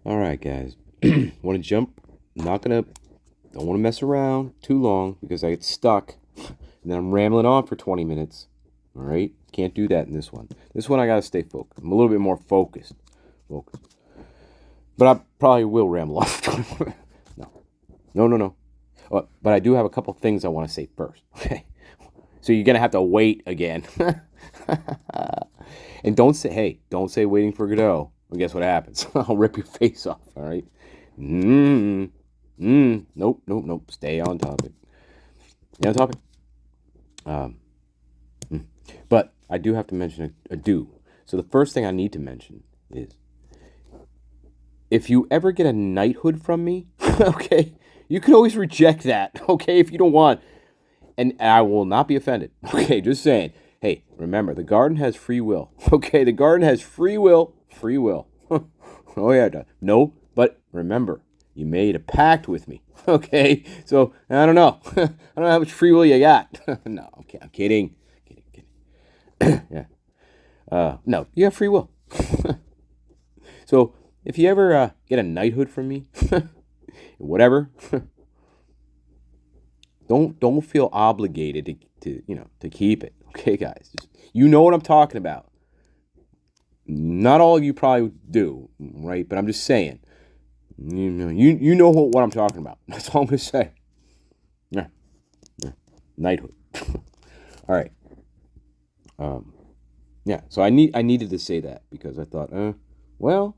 All right, guys. Want to jump? Don't want to mess around too long because I get stuck and then I'm rambling on for 20 minutes. All right? Can't do that in this one. This one I got to stay focused. I'm a little bit more focused. But I probably will ramble off. No. But I do have a couple things I want to say first. Okay? So you're going to have to wait again. And don't say waiting for Godot. Well, guess what happens? I'll rip your face off, all right? Nope. Stay on topic. Stay on topic. But I do have to mention a do. So the first thing I need to mention is if you ever get a knighthood from me, okay, you can always reject that, okay, if you don't want. And I will not be offended. Okay, just saying. Hey, remember, the garden has free will. Okay, the garden has free will. Free will. Oh, yeah, it does. No, but remember, you made a pact with me. Okay, so I don't know. I don't know how much free will you got. No, okay, I'm kidding. Yeah. No, you have free will. So if you ever get a knighthood from me, whatever, don't feel obligated to keep it. Okay, guys, you know what I'm talking about. Not all of you probably do, right? But I'm just saying, you know what I'm talking about. That's all I'm gonna say. Yeah. Knighthood. All right. Yeah. So I needed to say that because I thought, well,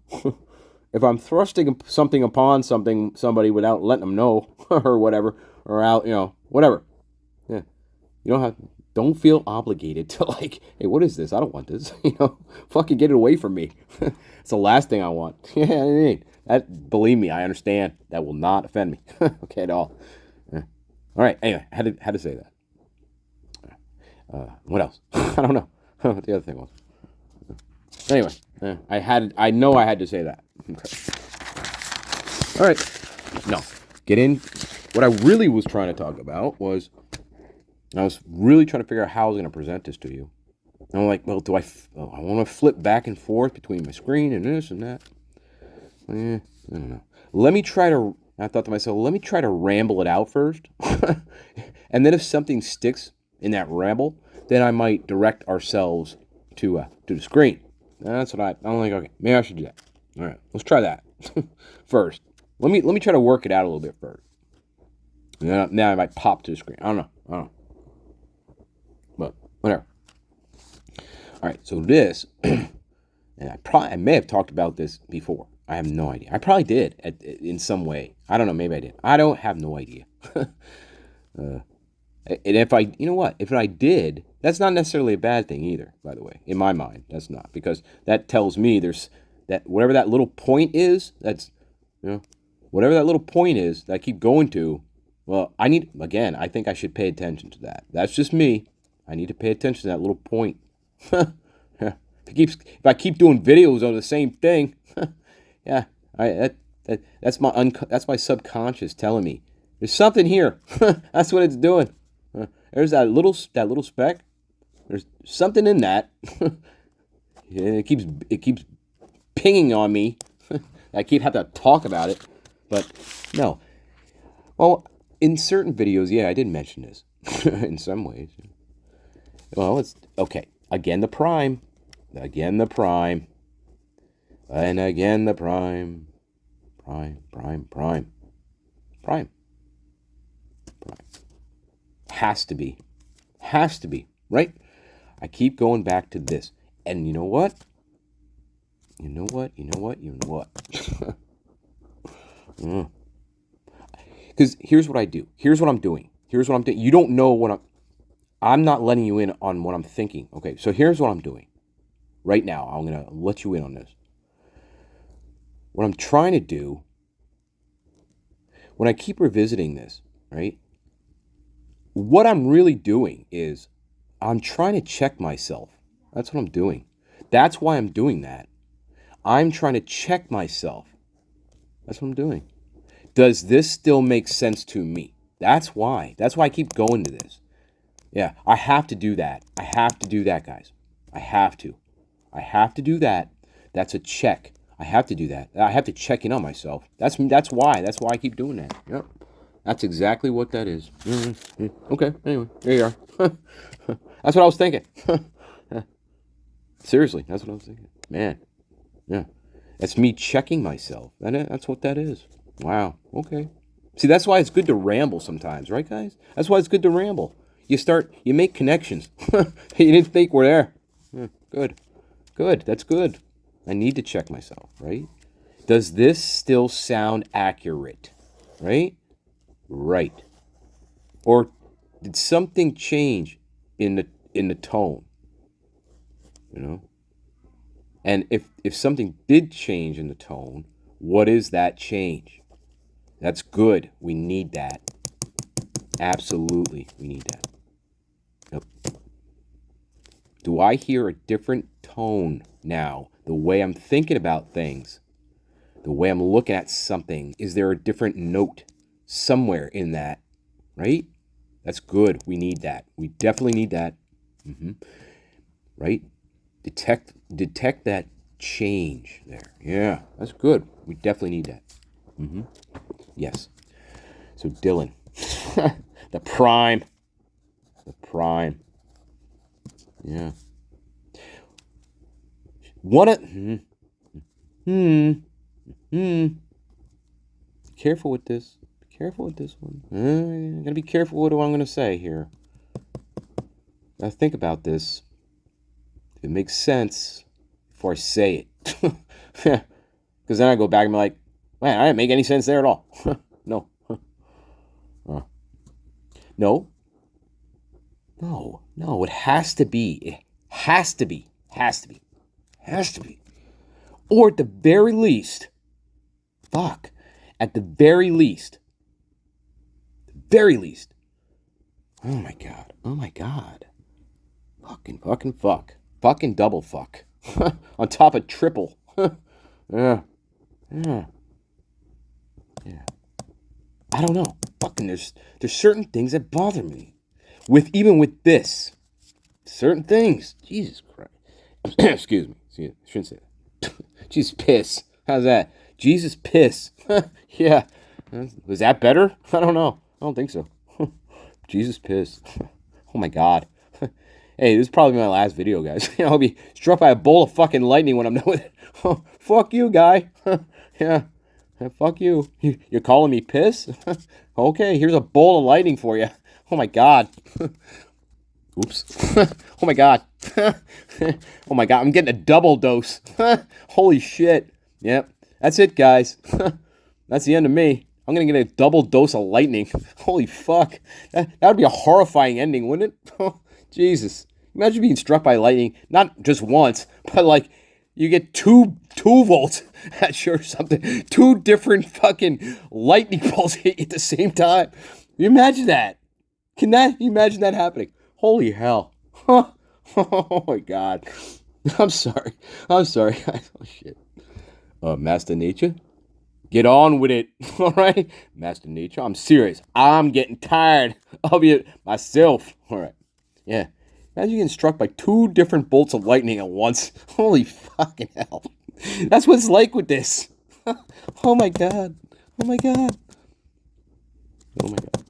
if I'm thrusting something upon somebody without letting them know or whatever, or out, whatever. Yeah. You don't feel obligated to hey, what is this? I don't want this. Fucking get it away from me. It's the last thing I want. Yeah, believe me, I understand. That will not offend me. Okay, at all. Yeah. All right. Anyway, had to say that. What else? I don't know what the other thing was. Anyway, I know I had to say that. Okay. All right. No, get in. What I really was trying to talk about was I was really trying to figure out how I was going to present this to you. And I'm like, well, I want to flip back and forth between my screen and this and that? I don't know. I thought to myself, let me try to ramble it out first. And then if something sticks in that ramble, then I might direct ourselves to the screen. And that's what I'm like, okay, maybe I should do that. All right, let's try that first. Let me try to work it out a little bit first. And now I might pop to the screen. I don't know. But whatever. All right, so this, and I may have talked about this before. I have no idea. I probably did in some way. I don't know. Maybe I did. I don't have no idea. And if I did, that's not necessarily a bad thing either, by the way. In my mind, that's not. Because that tells me whatever that little point is, whatever that little point is that I keep going to, well, I think I should pay attention to that. That's just me. I need to pay attention to that little point. If I keep doing videos on the same thing, yeah, that's my subconscious telling me there's something here. That's what it's doing. There's that little speck. There's something in that. It keeps pinging on me. I keep having to talk about it, but no. Well, in certain videos, yeah, I did mention this in some ways. Well, it's okay. Again, the prime. And again, the prime. Prime. Has to be, right? I keep going back to this. And you know what? Because here's what I do. Here's what I'm doing. You don't know I'm not letting you in on what I'm thinking. Okay, so here's what I'm doing. Right now, I'm going to let you in on this. What I'm trying to do, when I keep revisiting this, right? What I'm really doing is I'm trying to check myself. That's what I'm doing. That's why I'm doing that. I'm trying to check myself. That's what I'm doing. Does this still make sense to me? That's why. That's why I keep going to this. Yeah, I have to do that. Guys. I have to do that. That's a check. I have to do that. I have to check in on myself. That's why. That's why I keep doing that. Yep. That's exactly what that is. Okay. Anyway, there you are. That's what I was thinking. Seriously, that's what I was thinking. Man. Yeah. That's me checking myself. That's what that is. Wow. Okay. See, that's why it's good to ramble sometimes, right, guys? That's why it's good to ramble. You make connections. You didn't think were there. Good. Good. That's good. I need to check myself, right? Does this still sound accurate? Right? Right. Or did something change in the tone? You know? And if something did change in the tone, what is that change? That's good. We need that. Absolutely, we need that. Yep. Do I hear a different tone now? The way I'm thinking about things, the way I'm looking at something, is there a different note somewhere in that? Right? That's good. We need that. We definitely need that. Right? Detect that change there. Yeah, that's good. We definitely need that. Yes. So Dylan, the prime. Yeah. Careful with this. Be careful with this one. I'm gonna be careful with what I'm gonna say here. Now think about this. If it makes sense before I say it. Because then I go back and be like, man, I didn't make any sense there at all. No. No, it has to be. It has to be. Or at the very least, at the very least, oh my God. Fucking double fuck. On top of triple. Yeah. I don't know. Fucking there's certain things that bother me. Even with this. Certain things. Jesus Christ. Excuse me. I shouldn't say that. Jesus piss. How's that? Jesus piss. Yeah. Was that better? I don't know. I don't think so. Jesus piss. Oh my God. Hey, this is probably my last video, guys. I'll be struck by a bolt of fucking lightning when I'm done with it. Oh, fuck you, guy. Yeah. Fuck you. You're calling me piss? Okay, here's a bolt of lightning for you. Oh my God. Oops. Oh my God. Oh my God, I'm getting a double dose. Holy shit. Yep. That's it, guys. That's the end of me. I'm going to get a double dose of lightning. Holy fuck. That would be a horrifying ending, wouldn't it? Jesus. Imagine being struck by lightning, not just once, but like you get two volts at you or something. Two different fucking lightning bolts hit you at the same time. You imagine that? Can you imagine that happening? Holy hell. Oh my God. I'm sorry. Oh shit. Master Nature? Get on with it. All right? Master Nature, I'm serious. I'm getting tired of it myself. All right. Yeah. Imagine getting struck by two different bolts of lightning at once. Holy fucking hell. That's what it's like with this. Oh my God. Oh my God. Oh my God.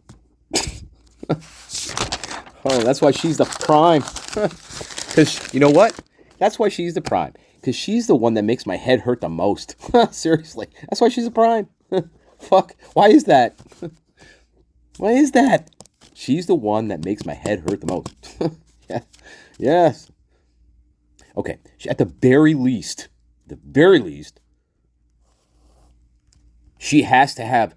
Oh, that's why she's the prime. Because, you know what? That's why she's the prime. Because she's the one that makes my head hurt the most. Seriously. That's why she's a prime. Fuck. Why is that? Why is that? She's the one that makes my head hurt the most. Yeah. Yes. Okay. At the very least, she has to have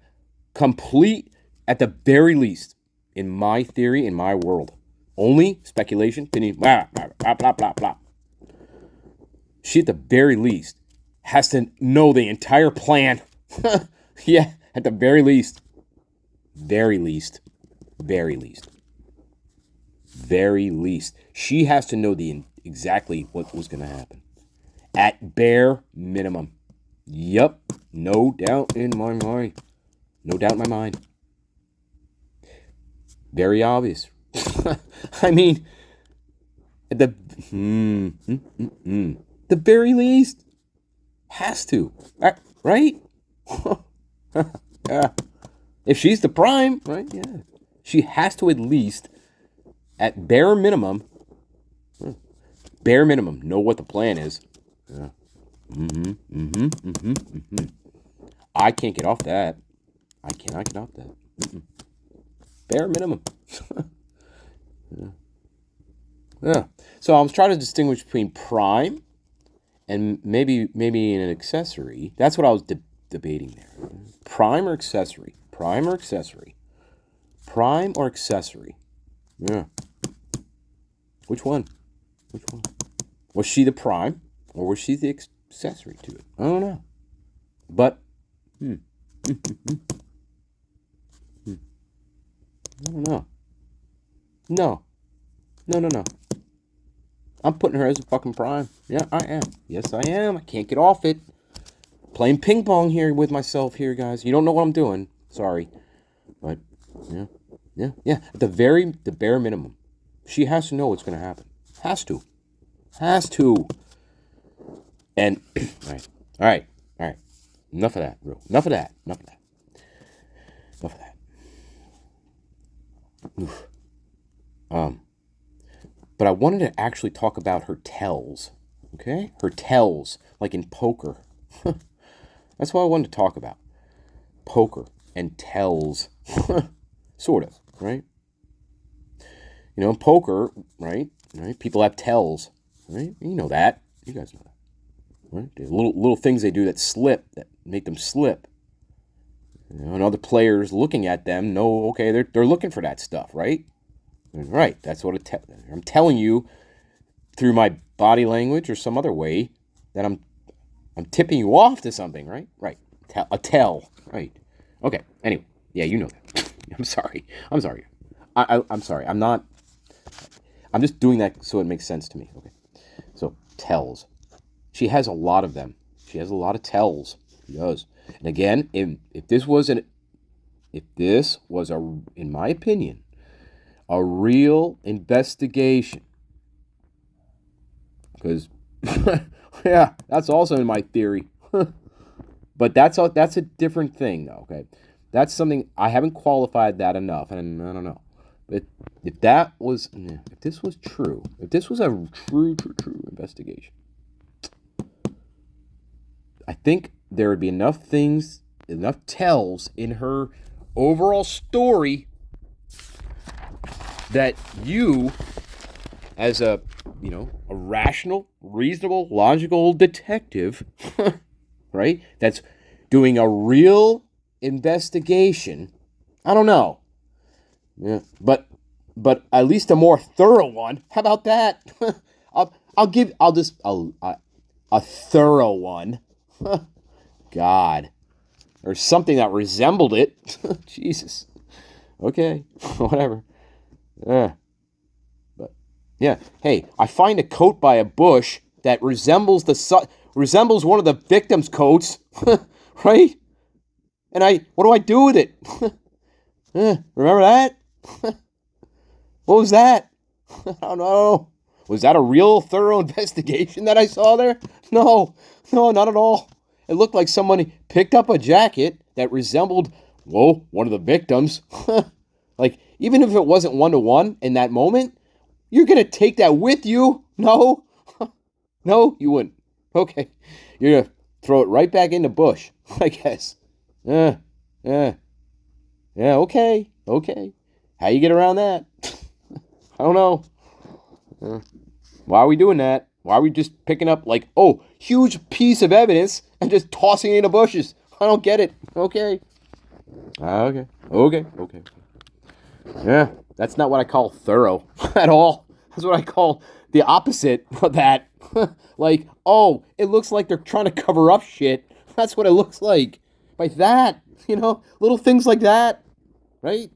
complete, at the very least, in my theory, in my world, only speculation, opinion, blah, blah, blah, blah, blah. She, at the very least, has to know the entire plan. Yeah, at the very least. Very least. She has to know exactly what was going to happen. At bare minimum. Yup. No doubt in my mind. Very obvious. I mean, at the very least, Has to. Right? Yeah. If she's the prime, right? Yeah. She has to at least, at bare minimum, know what the plan is. Yeah. I can't get off that. I cannot get off that. Bare minimum. Yeah. So I was trying to distinguish between prime and maybe an accessory. That's what I was debating there. Prime or accessory? Prime or accessory? Prime or accessory? Yeah. Which one? Which one? Was she the prime or was she the accessory to it? I don't know. But I don't know. No. I'm putting her as a fucking prime. Yeah, I am. Yes, I am. I can't get off it. Playing ping pong here with myself here, guys. You don't know what I'm doing. Sorry. But, yeah. At the bare minimum. She has to know what's going to happen. Has to. And, all right. Enough of that, bro. Enough of that. Oof. But I wanted to actually talk about her tells. Okay? Her tells, like in poker. That's what I wanted to talk about. Poker and tells. Sort of, right? In poker, right? People have tells, right? You know that. You guys know that. Right? The little things they do that make them slip. And other players looking at them know, okay, they're looking for that stuff, right? Right. That's what I'm telling you through my body language or some other way that I'm tipping you off to something, right? Right. A tell. Right. Okay. Anyway. Yeah, you know that. I'm sorry. I'm sorry. I'm just doing that so it makes sense to me. Okay. So, tells. She has a lot of them. She has a lot of tells. She does. And again, if this was in my opinion, a real investigation, because yeah, that's also in my theory. But that's a different thing, though. Okay, that's something I haven't qualified that enough, and I don't know. But if this was true, if this was a true investigation, I think there would be enough tells in her overall story that you, as a rational, reasonable, logical detective, right, that's doing a real investigation, I don't know. Yeah, but at least a more thorough one. How about that? A thorough one. God. Or something that resembled it. Jesus. Okay. Whatever. But yeah. Hey, I find a coat by a bush that resembles one of the victim's coats. Right? And what do I do with it? Remember that? What was that? I don't know. Was that a real thorough investigation that I saw there? No, not at all. It looked like somebody picked up a jacket that resembled, one of the victims. Like, even if it wasn't one-to-one in that moment, you're going to take that with you? No? No, you wouldn't. Okay. You're going to throw it right back in the bush, I guess. Yeah, okay. How you get around that? I don't know. Why are we doing that? Why are we just picking up huge piece of evidence and just tossing it in the bushes? I don't get it. Okay. Yeah, that's not what I call thorough at all. That's what I call the opposite of that. It looks like they're trying to cover up shit. That's what it looks like. By that, little things like that. Right?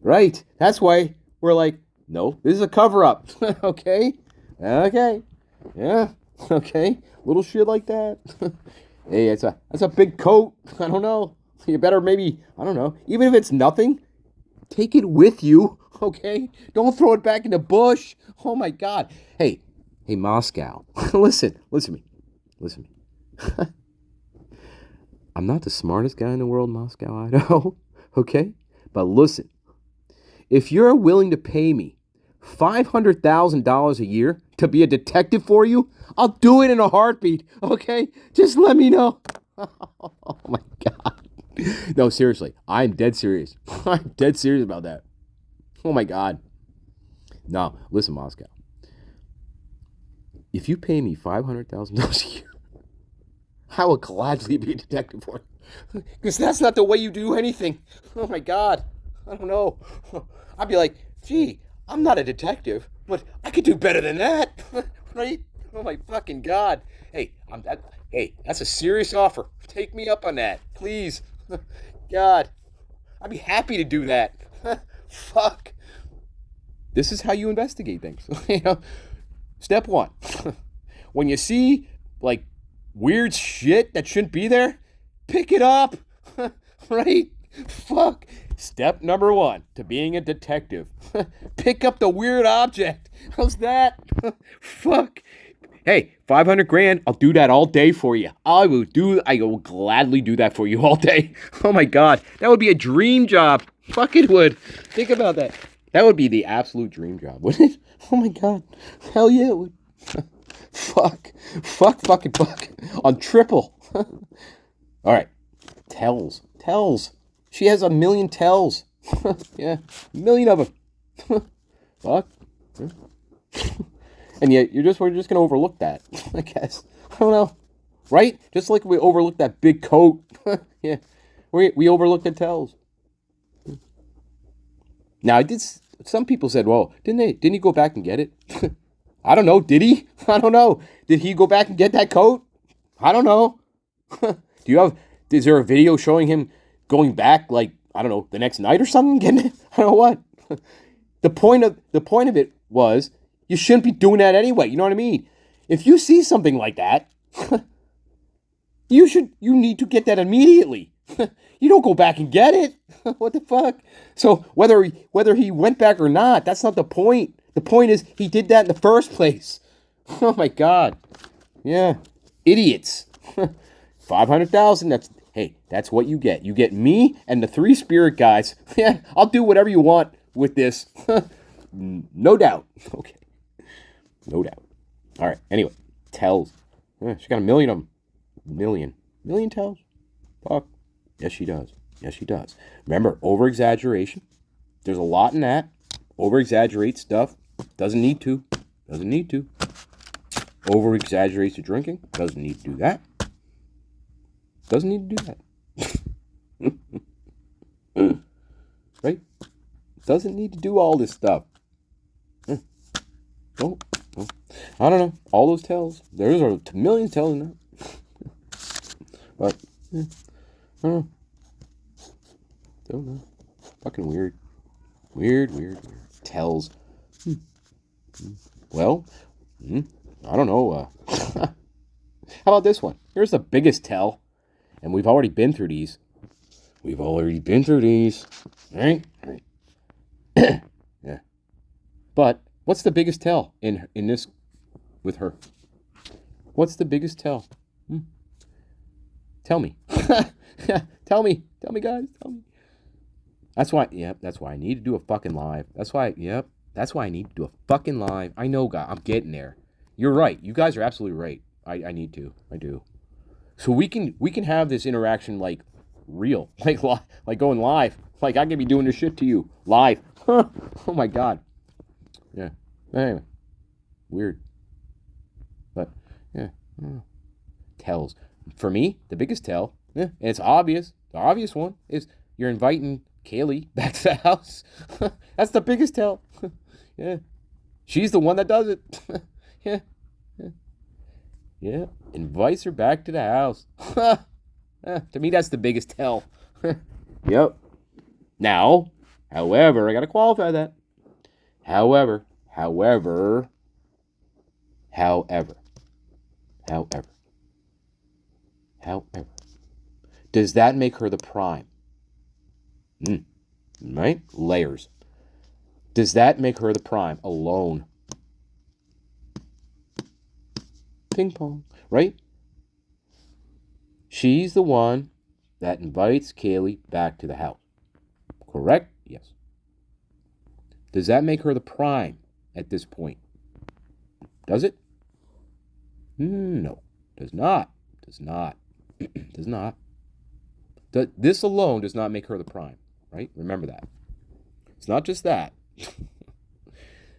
Right. That's why we're like, no, this is a cover-up. Okay. Yeah. Okay. Little shit like that. Hey, that's a big coat. I don't know. You better maybe, I don't know. Even if it's nothing, take it with you. Okay. Don't throw it back in the bush. Oh my God. Hey, Moscow. Listen to me. I'm not the smartest guy in the world, Moscow, Idaho. Okay? But listen, if you're willing to pay me $500,000 a year to be a detective for you, I'll do it in a heartbeat. Okay? Just let me know. Oh my God. No, seriously. I'm dead serious. I'm dead serious about that. Oh my God. No, listen, Moscow. If you pay me $500,000 a year, I will gladly be a detective for you. Because that's not the way you do anything. Oh my God. I don't know. I'd be like, gee, I'm not a detective, but I could do better than that. Right? Oh my fucking God. Hey, hey, that's a serious offer. Take me up on that, please. God, I'd be happy to do that. Fuck. This is how you investigate things. Step one. When you see like weird shit that shouldn't be there, pick it up. Right? Fuck. Step number one to being a detective. Pick up the weird object. How's that? Fuck. Hey, 500 grand, I'll do that all day for you. I will gladly do that for you all day. Oh my God. That would be a dream job. Fuck it would. Think about that. That would be the absolute dream job, wouldn't it? Oh my God. Hell yeah, it would. Fuck. Fuck, fucking fuck. On triple. All right. Tells. She has a million tells. Yeah. A million of them. Fuck. And yet we're just going to overlook that, I guess. I don't know. Right? Just like we overlooked that big coat. Yeah. We overlooked the tells. Now, some people said, well, didn't he go back and get it? I don't know. Did he? I don't know. Did he go back and get that coat? I don't know. Is there a video showing him going back, like, I don't know, the next night or something, getting it? I don't know what. The point of it was, you shouldn't be doing that anyway. You know what I mean? If you see something like that, you need to get that immediately. You don't go back and get it. What the fuck? So whether he went back or not, that's not the point. The point is he did that in the first place. Oh my God. Yeah. Idiots. 500,000. That's what you get. You get me and the 3 spirit guys. Yeah, I'll do whatever you want with this. No doubt. Okay. No doubt. All right. Anyway, tells. Yeah, she got a million of them. Million tells. Fuck. Yes, she does. Remember, over-exaggeration. There's a lot in that. Over-exaggerate stuff. Doesn't need to. Over-exaggerates the drinking. Doesn't need to do that. Right? Doesn't need to do all this stuff. Oh, I don't know. All those tells. There's a million tells in that. But, I don't know. Fucking weird. Weird. Tells. Well, I don't know. How about this one? Here's the biggest tell. And we've already been through these. Right? Yeah. But what's the biggest tell in this with her? What's the biggest tell? Tell me. Tell me, guys. Tell me. That's why I need to do a fucking live. That's why I need to do a fucking live. I know, God, I'm getting there. You're right. You guys are absolutely right. I need to. I do. So we can have this interaction like real, like going live. Like I could be doing this shit to you live. Oh my God. Yeah. Anyway, weird. But yeah. Tells. For me, the biggest tell, and it's obvious. The obvious one is you're inviting Kaylee back to the house. That's the biggest tell. Yeah. She's the one that does it. Yeah. Yeah. Invites her back to the house. To me, that's the biggest tell. Yep. Now, however, I got to qualify that. However. Does that make her the prime? Right? Layers. Does that make her the prime alone? Ping pong, right? She's the one that invites Kaylee back to the house. Correct? Yes. Does that make her the prime at this point? Does it? No. Does not. Does not. Does not. This alone does not make her the prime, right? Remember that. It's not just that.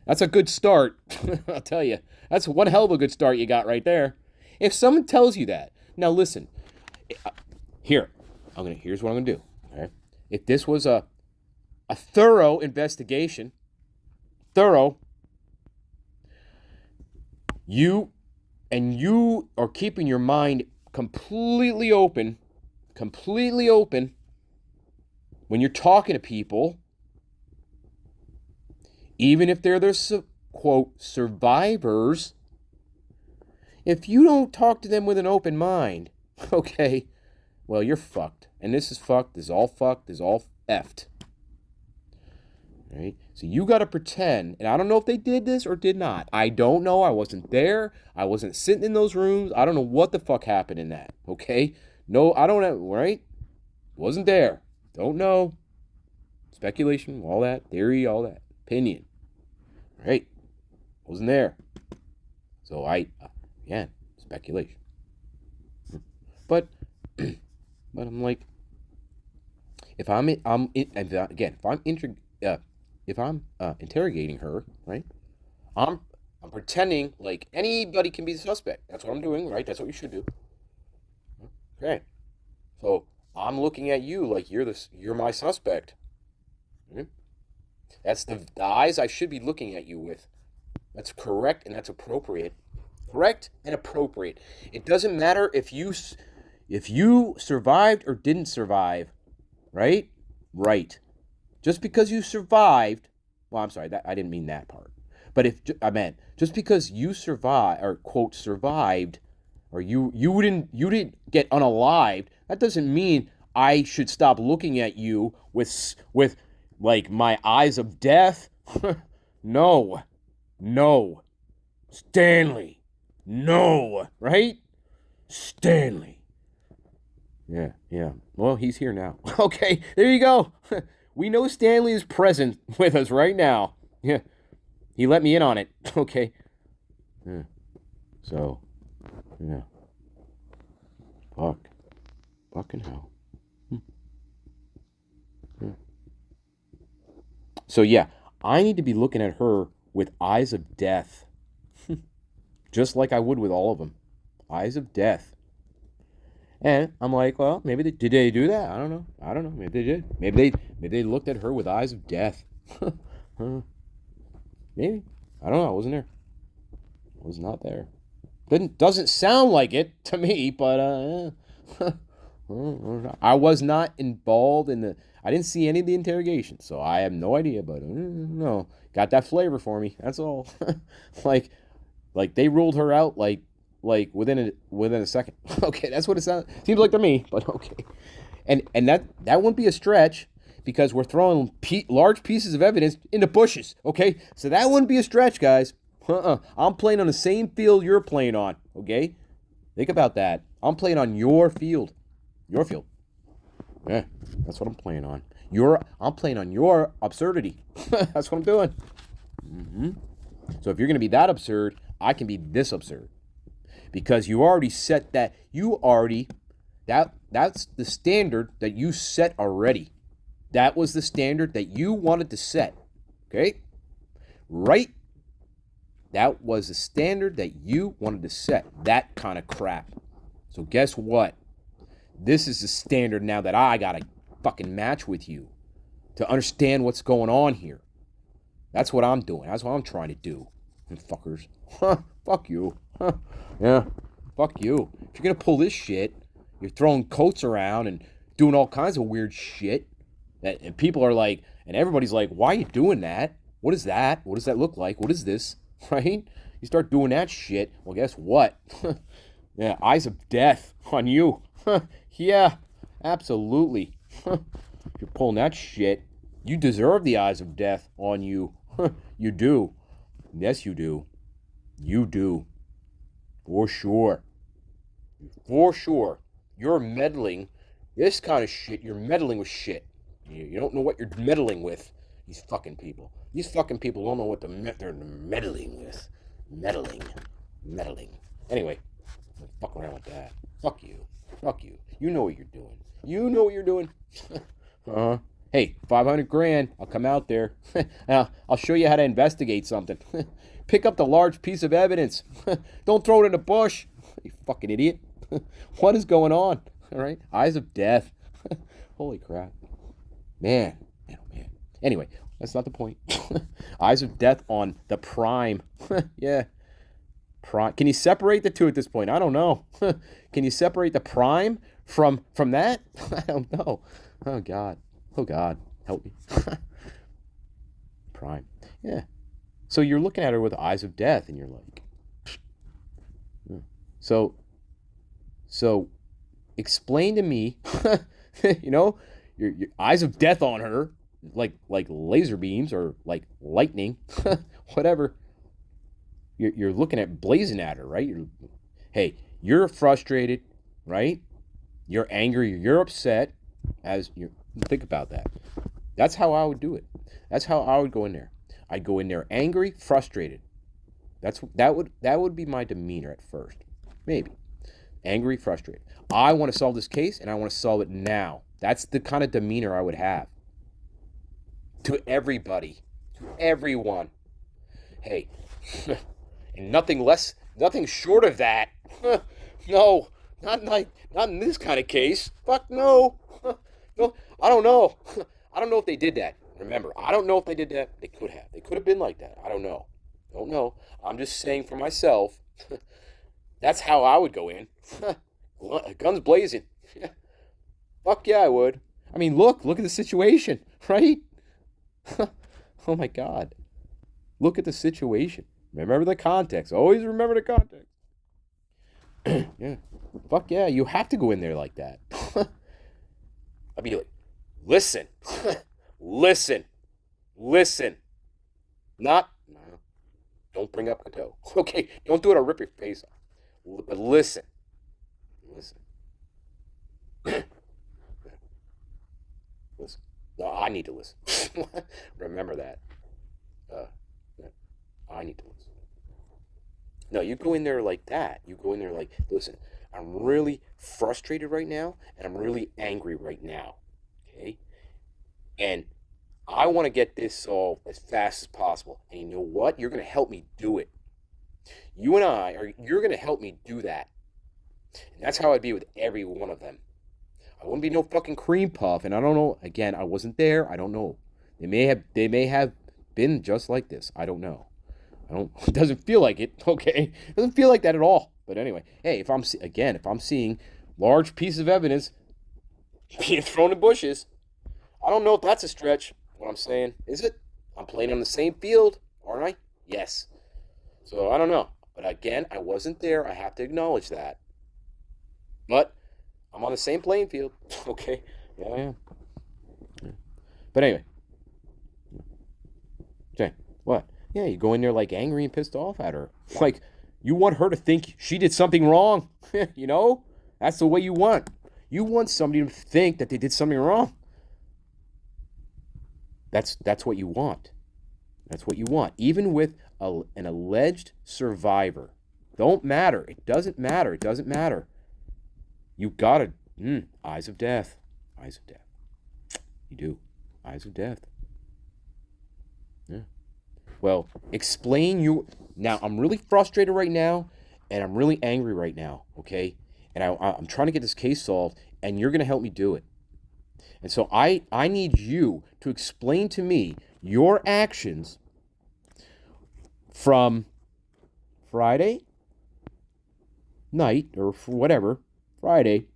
That's a good start. I'll tell you. That's one hell of a good start you got right there. If someone tells you that, now listen. Here's what I'm gonna do. Okay. If this was a thorough investigation, you are keeping your mind completely open when you're talking to people, even if they're the quote survivors. If you don't talk to them with an open mind, okay, well, you're fucked. And this is fucked. This is all fucked. This is all effed. Right? So you got to pretend, and I don't know if they did this or did not. I don't know. I wasn't there. I wasn't sitting in those rooms. I don't know what the fuck happened in that. Okay? No, I don't know. Right? Wasn't there. Don't know. Speculation, all that. Theory, all that. Opinion. Right? Wasn't there. So again, speculation. But I'm like, if I'm interrogating her, right? I'm pretending like anybody can be the suspect. That's what I'm doing, right? That's what you should do. Okay. So I'm looking at you like you're my suspect. Okay? That's the eyes I should be looking at you with. That's correct and that's appropriate. Correct and appropriate. It doesn't matter if you survived or didn't survive, right? Right. Just because you survived, well, I'm sorry, I didn't mean that part. But I meant just because you survived or quote survived, or you didn't get unalived, that doesn't mean I should stop looking at you with like my eyes of death. No, Stanley, no, right? Stanley. Yeah. Well, he's here now. Okay, there you go. We know Stanley is present with us right now. Yeah, he let me in on it. Okay. Yeah. So, yeah. Fucking hell. Yeah. So yeah, I need to be looking at her with eyes of death, just like I would with all of them. Eyes of death. And I'm like, well, maybe did they do that? I don't know. Maybe they did. Maybe they looked at her with eyes of death. Maybe. I don't know. I wasn't there. I was not there. Doesn't sound like it to me, but I was not involved in I didn't see any of the interrogation, so I have no idea. But no, got that flavor for me. That's all. like they ruled her out like within a second. Okay, that's what it seems like to me. But okay, and that wouldn't be a stretch because we're throwing large pieces of evidence into bushes. Okay, so that wouldn't be a stretch, guys. I'm playing on the same field you're playing on. Okay, think about that. I'm playing on your field. Your field. Yeah, that's what I'm playing on. I'm playing on your absurdity. That's what I'm doing. Mm-hmm. So if you're gonna be that absurd, I can be this absurd. Because you already set that. That's the standard that you set already. That was the standard that you wanted to set. Okay? Right? That was the standard that you wanted to set. That kind of crap. So guess what? This is the standard now that I gotta fucking match with you to understand what's going on here. That's what I'm doing. That's what I'm trying to do. Fuckers. Fuck you. Yeah. Fuck you. If you're gonna pull this shit, you're throwing coats around and doing all kinds of weird shit. And people are like, and everybody's like, why are you doing that? What is that? What does that look like? What is this? Right? You start doing that shit. Well, guess what? Yeah, eyes of death on you. Yeah, absolutely. If you're pulling that shit, you deserve the eyes of death on you. You do. Yes, you do. You do. For sure. For sure. You're meddling. This kind of shit, you're meddling with shit. You don't know what you're meddling with. These fucking people. These fucking people don't know what they're meddling with. Meddling. Meddling. Anyway, don't fuck around with that. Fuck you. Fuck you. You know what you're doing. You know what you're doing. Uh-huh. Hey, 500 grand. I'll come out there. I'll show you how to investigate something. Pick up the large piece of evidence. Don't throw it in the bush. You fucking idiot. What is going on? All right. Eyes of death. Holy crap. Man. Man, oh man. Anyway, that's not the point. Eyes of death on the prime. Yeah. Prime. Can you separate the two at this point? I don't know. Can you separate the prime from that? I don't know. Oh God. Oh God. Help me. Prime. Yeah. So you're looking at her with eyes of death, and you're like, so explain to me, you know, your eyes of death on her, like laser beams or like lightning, whatever. You're looking at blazing at her, right? Hey, you're frustrated, right? You're angry, you're upset. As you think about that, that's how I would do it. That's how I would go in there. I'd go in there angry, frustrated. That would be my demeanor at first, maybe. Angry, frustrated. I want to solve this case, and I want to solve it now. That's the kind of demeanor I would have to everybody, to everyone. Hey, and nothing short of that. No, not in this kind of case. Fuck no. No, I don't know. I don't know if they did that. Remember, I don't know if they did that. They could have. They could have been like that. I don't know. Don't know. I'm just saying for myself. That's how I would go in. Guns blazing. Fuck yeah, I would. I mean, look at the situation, right? Oh my God. Look at the situation. Remember the context. Always remember the context. Yeah. Fuck yeah, you have to go in there like that. I'd be like, listen. Listen. Not, no, don't bring up Godot. Okay, don't do it, I'll rip your face off. But listen. Listen. No, I need to listen. Remember that. I need to listen. No, you go in there like that. You go in there like, listen, I'm really frustrated right now, and I'm really angry right now. Okay? And I want to get this solved as fast as possible. And you know what? You're going to help me do it. You're going to help me do that. And that's how I'd be with every one of them. I wouldn't be no fucking cream puff. And I don't know. Again, I wasn't there. I don't know. They may have been just like this. I don't know. It doesn't feel like it. Okay. It doesn't feel like that at all. But anyway, hey, if I'm seeing large pieces of evidence being thrown in bushes, I don't know if that's a stretch. What I'm saying, is it? I'm playing on the same field, aren't I? Yes. So I don't know. But again, I wasn't there. I have to acknowledge that. But I'm on the same playing field. Okay. Yeah, I am. Yeah. But anyway. Okay. What? Yeah, you go in there like angry and pissed off at her. Like, you want her to think she did something wrong. You know? That's the way you want. You want somebody to think that they did something wrong. That's what you want. That's what you want. Even with an alleged survivor. Don't matter. It doesn't matter. It doesn't matter. You gotta, eyes of death. Eyes of death. You do. Eyes of death. Yeah. Well, explain you. Now, I'm really frustrated right now, and I'm really angry right now, okay? And I'm trying to get this case solved, and you're going to help me do it. And so I need you to explain to me your actions from Friday night, or whatever, Friday,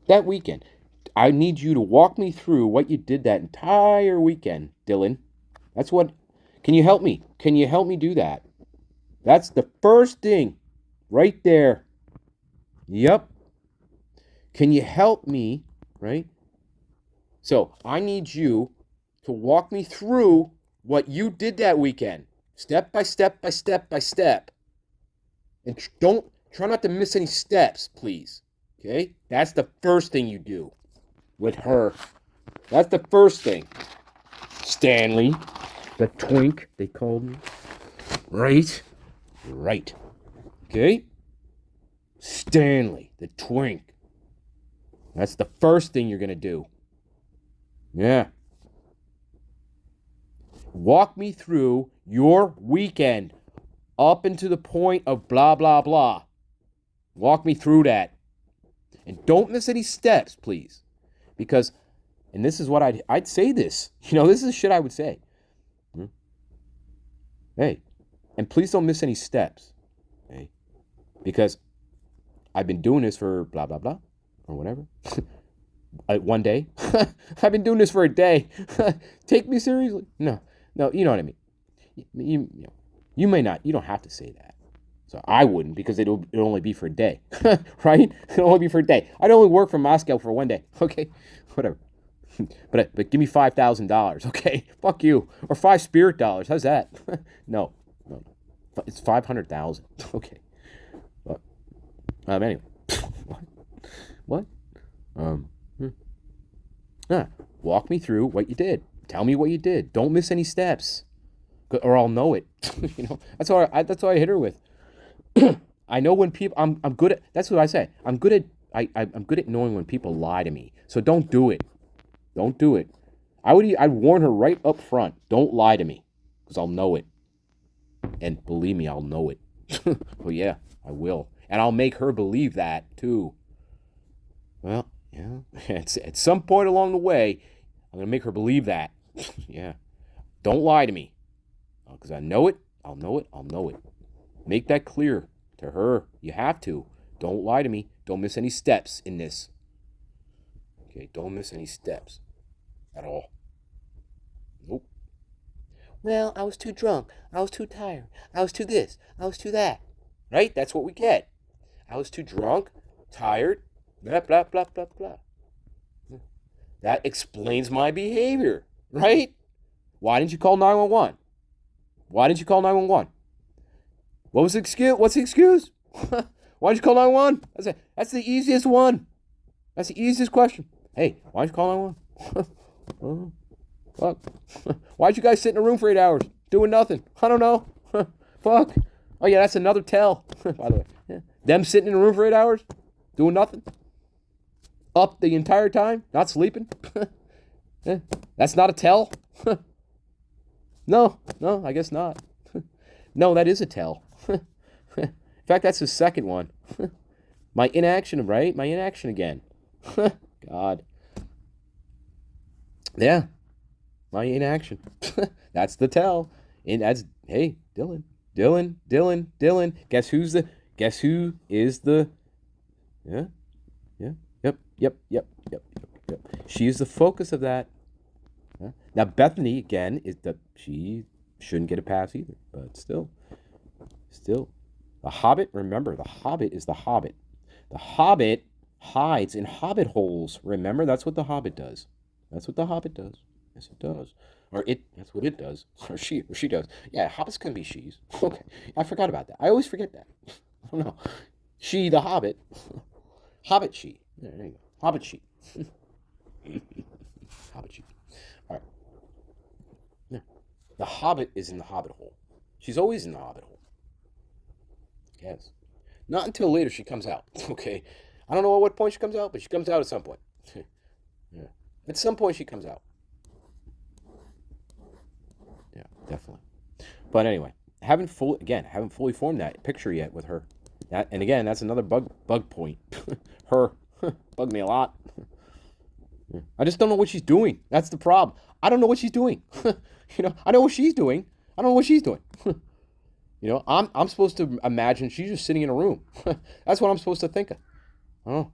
that weekend. I need you to walk me through what you did that entire weekend, Dylan. That's what... Can you help me? Can you help me do that? That's the first thing right there. Yep. Can you help me, right? So I need you to walk me through what you did that weekend. Step by step by step by step. And don't Try not to miss any steps, please. Okay? That's the first thing you do with her. That's the first thing. Stanley, the twink, they called me. Right? Right. Okay? Stanley, the twink. That's the first thing you're going to do. Yeah. Walk me through your weekend up into the point of blah, blah, blah. Walk me through that. And don't miss any steps, please. Because, and this is what I'd say this. This is shit I would say. Hey, and please don't miss any steps. Hey, because I've been doing this for blah, blah, blah, or whatever. One day. I've been doing this for a day. Take me seriously. No, you know what I mean. You may not. You don't have to say that. So I wouldn't, because it'll only be for a day, right? It'll only be for a day. I'd only work from Moscow for one day. Okay, whatever. But give me $5,000. Okay, fuck you. Or $5 spirit dollars. How's that? No. It's 500,000. Okay. But, anyway. What? Walk me through what you did. Tell me what you did. Don't miss any steps, or I'll know it. That's what I hit her with. I know when people. I'm good at. That's what I say. I'm good at. I'm good at knowing when people lie to me. So don't do it. Don't do it. I'd warn her right up front. Don't lie to me, because I'll know it. And believe me, I'll know it. Well, yeah, I will, and I'll make her believe that too. Well, yeah. At some point along the way, I'm gonna make her believe that. Yeah. Don't lie to me, because I know it. I'll know it. I'll know it. Make that clear to her. You have to. Don't lie to me. Don't miss any steps in this. Okay, don't miss any steps at all. Nope. Well, I was too drunk. I was too tired. I was too this. I was too that. Right? That's what we get. I was too drunk, tired, blah, blah, blah, blah, blah. That explains my behavior, right? Why didn't you call 911? Why didn't you call 911? What was the excuse? What's the excuse? Why did you call 911? That's the easiest one. That's the easiest question. Hey, why did you call 911? Fuck. Why'd you guys sit in a room for 8 hours doing nothing? I don't know. Fuck. Oh yeah, that's another tell. By the way, yeah. Them sitting in a room for 8 hours doing nothing, up the entire time, not sleeping. Yeah. That's not a tell. No, I guess not. No, that is a tell. In fact, that's the second one. My inaction, right? My inaction again. God. Yeah. My inaction. That's the tell. And that's, hey, Dylan. Guess who is the, yeah. Yep. She is the focus of that. Yeah. Now, Bethany, again, she shouldn't get a pass either, but still. The Hobbit, remember, the Hobbit is the Hobbit. The Hobbit hides in hobbit holes. Remember, that's what the Hobbit does. Yes, it does. That's what it does. Or she does. Yeah, hobbits can be she's. Okay. I forgot about that. I always forget that. I don't know. She, the Hobbit. Hobbit she. There you go. Hobbit she. Hobbit she. All right. Yeah. The Hobbit is in the hobbit hole. She's always in the hobbit hole. Yes. Not until later she comes out. Okay. I don't know at what point she comes out, but she comes out at some point. Yeah. At some point she comes out. Yeah, definitely. But anyway, haven't fully formed that picture yet with her. And again, that's another bug point. Her bugged me a lot. I just don't know what she's doing. That's the problem. I don't know what she's doing. I know what she's doing. I don't know what she's doing. I'm supposed to imagine she's just sitting in a room. That's what I'm supposed to think of. Oh.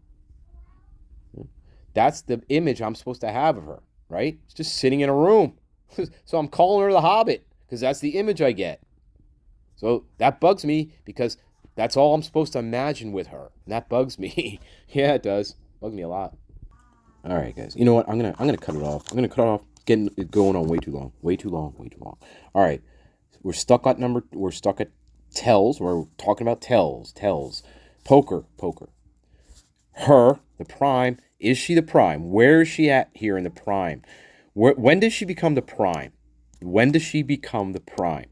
That's the image I'm supposed to have of her, right? She's just sitting in a room. So I'm calling her the Hobbit because that's the image I get. So that bugs me because that's all I'm supposed to imagine with her. And that bugs me. Yeah, it does. Bugs me a lot. All right, guys. You know what? I'm gonna cut it off. It's getting going on way too long. Way too long. All right. We're stuck at tells. We're talking about tells. Poker. Her, the prime. Is she the prime? Where is she at here in the prime? When does she become the prime? When does she become the prime?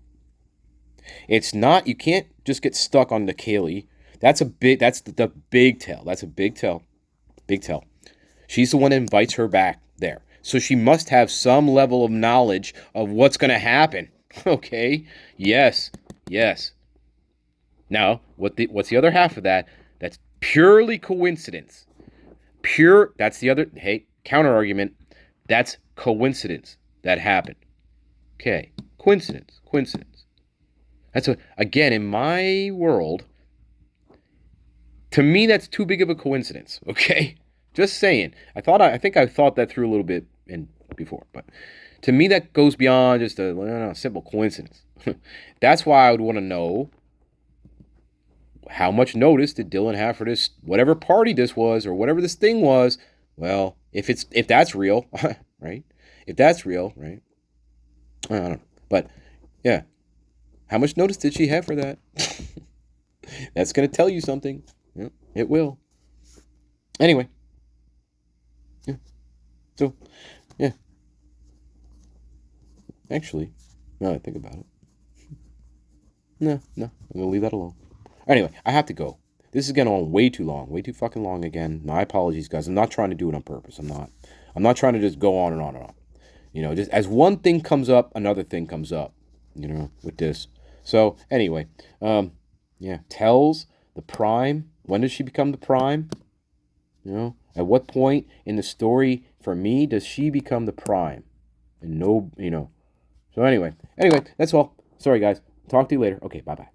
It's not, you can't just get stuck on the Kaylee. That's the big tell. That's a big tell. Big tell. She's the one that invites her back there. So she must have some level of knowledge of what's going to happen. Okay? Yes. Now, what's the other half of that? That's purely coincidence. That's the other, hey, counter argument. That's coincidence that happened. Okay. Coincidence. Again, in my world, to me, that's too big of a coincidence. Okay? Just saying. I think I thought that through a little bit before, but to me, that goes beyond just a simple coincidence. That's why I would want to know how much notice did Dylan have for this, whatever party this was, or whatever this thing was. Well, if that's real, right? If that's real, right? I don't know, but yeah, how much notice did she have for that? That's gonna tell you something. Yeah, it will. Anyway, yeah. So, yeah. Actually, now that I think about it, no, I'm gonna leave that alone. Anyway, I have to go. This is getting on way too long, way too fucking long again. My apologies, guys. I'm not trying to do it on purpose. I'm not trying to just go on and on and on. You know, just as one thing comes up, another thing comes up. You know, with this. So anyway, yeah, tells the prime. When does she become the prime? You know, at what point in the story for me does she become the prime? And no, you know. So anyway, that's all. Sorry, guys. Talk to you later. Okay, bye-bye.